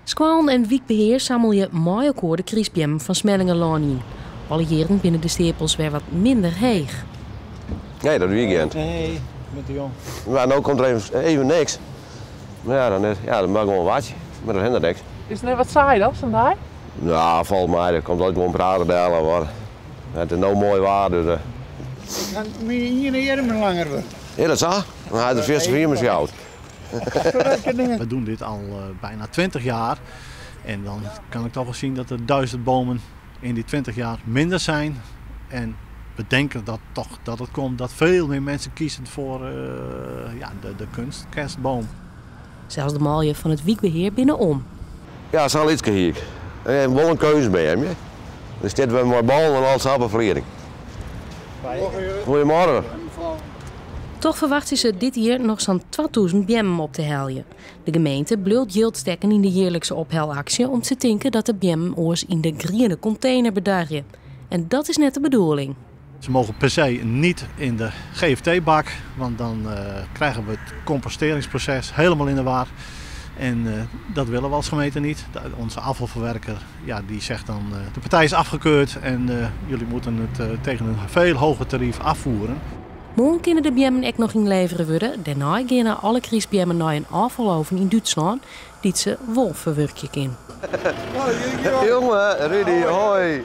Squalen en wiekbeheer sammel je mooi akkoord de kriesbjem van Smellingenlaan in. Alle jaren binnen de stapels weer wat minder heeg. Nee, dat weekend. Nee, met de jong. Maar nu komt er even niks. Maar ja, dan mag gewoon watje met een henderdek. Is er net wat saai dan vandaag? Ja, volgens mij, er komt altijd gewoon praten delen, maar het is nou mooi waar. Dus, Ik ga hier een jaar langer worden. ja, dat is zo. Dan ga je de eerste vier met jou. We doen dit al bijna 20 jaar. En dan kan ik toch wel zien dat er 1000 bomen in die 20 jaar minder zijn. En we denken dat het komt dat veel meer mensen kiezen voor de kunstkerstboom. Zelfs de malje van het wiekbeheer binnenom. Ja, het is al iets hier. En wel een keuze bij hem. Dus dit we maar bal en alles hebben verlering. Goedemorgen. Toch verwachten ze dit jaar nog zo'n 2000 bjemmen op te heljen. De gemeente bleut geld stekken in de jaarlijkse ophelactie om te denken dat de bjemmen oors in de groene container bedarjen. En dat is net de bedoeling. Ze mogen per se niet in de GFT-bak, want dan krijgen we het composteringsproces helemaal in de war. En dat willen we als gemeente niet. Onze afvalverwerker die zegt dan de partij is afgekeurd en jullie moeten het tegen een veel hoger tarief afvoeren. Morgen kunnen de bjemmen ook nog inleveren worden. Daarna gaan alle kriesbjemmen naar een afvaloven in Duitsland die ze wel verwerken kunnen. Jongen, Rudy, hoi.